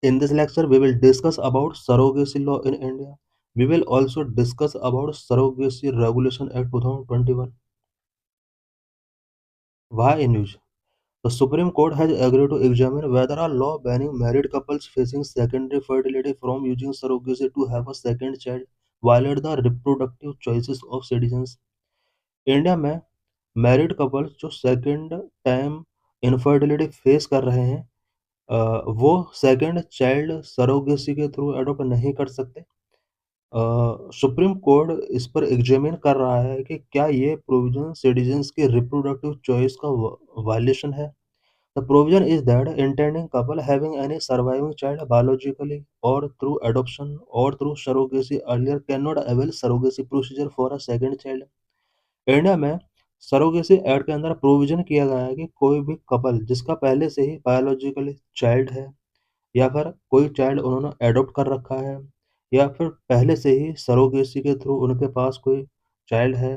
In this lecture, we will discuss about surrogacy law in India. We will also discuss about Surrogacy Regulation Act 2021. Why in news? The Supreme Court has agreed to examine whether a law banning married couples facing secondary fertility from using surrogacy to have a second child violate the reproductive choices of citizens. India में married couples जो second time infertility face कर रहे हैं वो second child surrogacy के through adopt नहीं कर सकते। सुप्रीम कोर्ट इस पर एग्जामिन कर रहा है कि क्या ये प्रोविजन सिटीजन्स की रिप्रोडक्टिव चॉइस का वायलेशन है। The provision is that intending couple having any surviving child biologically और थ्रू एडॉप्शन और through surrogacy earlier can not avail surrogacy procedure for a second child. India में surrogacy act के अंदर provision किया गया है कि कोई भी कपल जिसका पहले से ही बायोलॉजिकली चाइल्ड है या फिर कोई चाइल्ड उन्होंने एडॉप्ट कर रखा है या फिर पहले से ही सरोगेसी के थ्रू उनके पास कोई चाइल्ड है,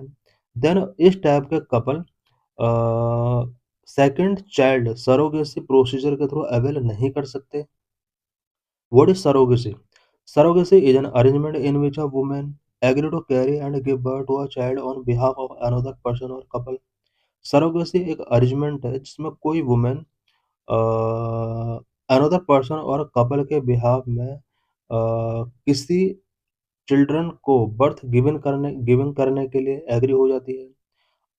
देन इस टाइप के couple second child surrogacy procedure के थ्रू अवेल नहीं कर सकते। What is surrogacy? Surrogacy is an arrangement in which a woman agree to carry and give birth to a child on behalf of another person और couple. Surrogacy एक arrangement है जिसमें कोई women another person और couple के behalf में किसी children को बर्थ गिवन करने के लिए एग्री हो जाती है।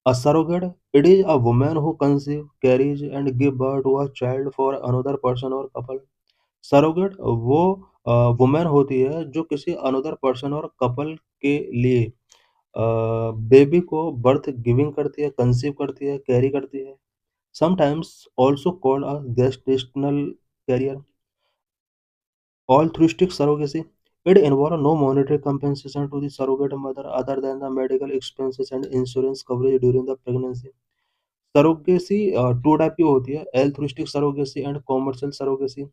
A surrogate it is a woman who conceive carries and give birth to a child for another person और कपल। सरोगेट वो वुमेन होती है जो किसी अनदर पर्सन और कपल के लिए बेबी को बर्थ गिविंग करती है, कंसीव करती है, कैरी करती है। Sometimes also called a gestational carrier. Altruistic surrogacy. It involves no monetary compensation to the surrogate mother other than the medical expenses and insurance coverage during the pregnancy. Surrogacy two type की होती है, altruistic surrogacy and commercial surrogacy.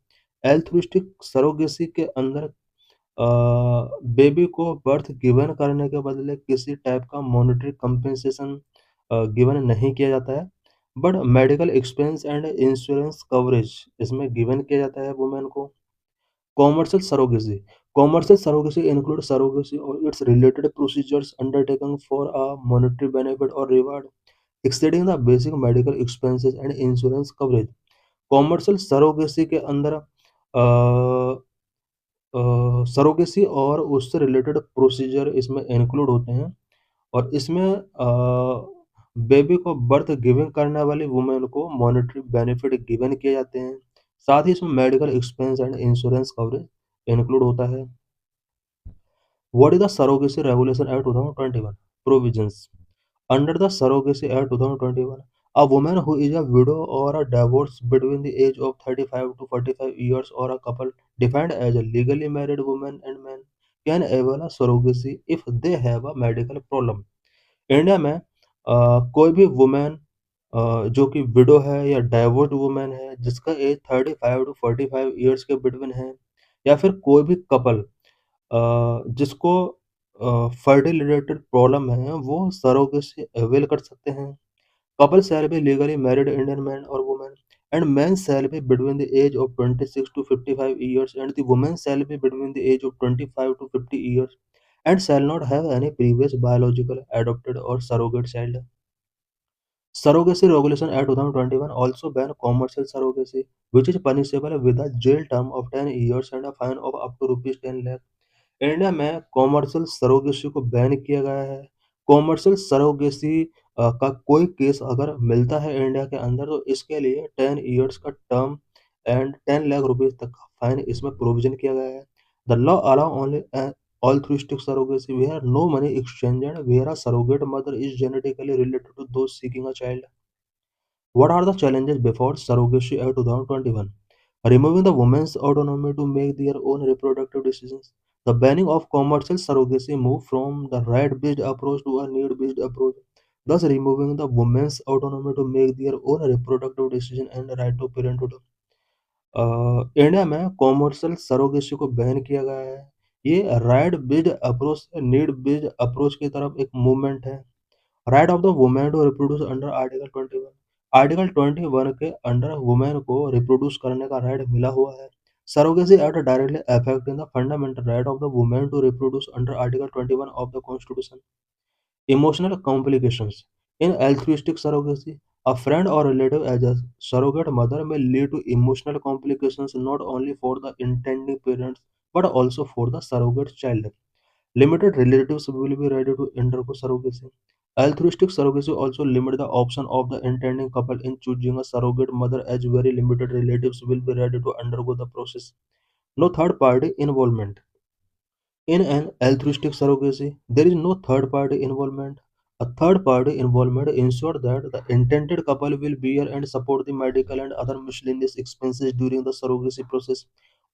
Altruistic surrogacy के अंदर baby को birth given करने के बदले किसी टाइप का मॉनेटरी कंपेंसेशन गिवन नहीं किया जाता है, but medical expense and insurance coverage इसमें गिवन किया जाता है वुमेन को। Commercial surrogacy. Commercial surrogacy include surrogacy और its related procedures undertaken for a monetary benefit और reward exceeding the basic medical expenses and insurance coverage. Commercial surrogacy के अंदर surrogacy और उससे रिलेटेड प्रोसीजर इसमें इंक्लूड होते हैं और इसमें बेबी को बर्थ गिविंग करने वाली वुमेन को मॉनेटरी बेनिफिट गिवन किए जाते हैं। साथ ही इसमें medical expense and insurance coverage include होता है। What is the surrogacy regulation act 2021 provisions? Under the Surrogacy Act 2021, a woman who is a widow or a divorced between the age of 35 to 45 years or a couple defined as a legally married woman and man can avail a surrogacy if they have a medical problem. India में कोई भी women जो कि window है या divorced women है जिसका as 35 to 45 years के बिटवीन है या फिर कोई भी कपल जिसको फर्टिलिटी रिलेटेड प्रॉब्लम है वो सरोगेसी अवेल कर सकते हैं। Couple shall be legally married Indian man और women and man shall be between the age of 26 to 55 years and the woman shall be between the age of 25 to 50 years and shall not have any previous biological, adopted or surrogate child. Surrogacy Regulation Act 2021 also ban commercial surrogacy, which is punishable with a jail term of 10 years and a fine of up to rupees 10 lakh. India में commercial surrogacy को ban किया गया है। Commercial surrogacy का कोई case अगर मिलता है इंडिया के अंदर तो इसके लिए 10 इयर्स का टर्म एंड 10 लाख रुपीस तक का फाइन इसमें प्रोविजन किया गया है। The law allow only altruistic surrogacy where no money exchanged, where a surrogate mother is genetically related to those seeking a child. What are the challenges before Surrogacy Act 2021? Removing the woman's autonomy to make their own reproductive decisions. The banning of commercial surrogacy moved from the right-based approach to a need-based approach, thus removing the woman's autonomy to make their own reproductive decision and right to parenthood. India में commercial surrogacy को ban किया गया है। ये right based approach से need based approach की तरफ एक मूवमेंट है। Right of the women to reproduce under article 21। Article 21 के अंडर वुमेन को रिप्रोड्यूस करने का राइट मिला हुआ है। Surrogacy act directly affecting the fundamental right of the woman to reproduce under Article 21 of the Constitution. Emotional complications. In altruistic surrogacy, a friend or relative as a surrogate mother may lead to emotional complications not only for the intending parents but also for the surrogate child. Limited relatives will be ready to undergo surrogacy. Altruistic surrogacy also limit the option of the intending couple in choosing a surrogate mother as very limited relatives will be ready to undergo the process. No third party involvement. In an altruistic surrogacy, there is no third party involvement. A third party involvement ensures that the intended couple will bear and support the medical and other miscellaneous expenses during the surrogacy process.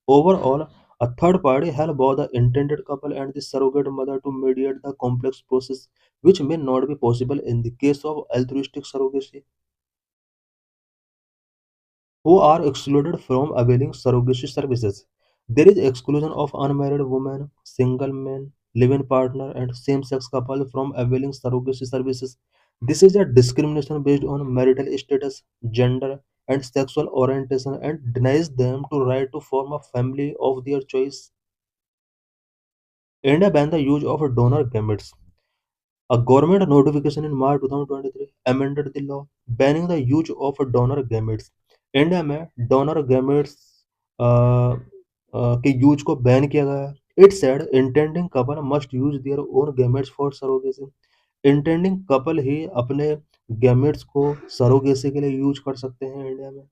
Overall, a third party helps both the intended couple and the surrogate mother to mediate the complex process, which may not be possible in the case of altruistic surrogacy, who are excluded from availing surrogacy services. There is exclusion of unmarried women, single men, live-in partner, and same-sex couple from availing surrogacy services. This is a discrimination based on marital status, gender, and sexual orientation and denies them to right to form a family of their choice. India banned the use of donor gametes. A government notification in March 2023 amended the law banning the use of donor gametes. India में donor gametes के use को ban किया गया है. It said intending couple must use their own gametes for surrogacy. Intending couple ही अपने gametes को surrogacy के लिए यूज कर सकते हैं इंडिया में.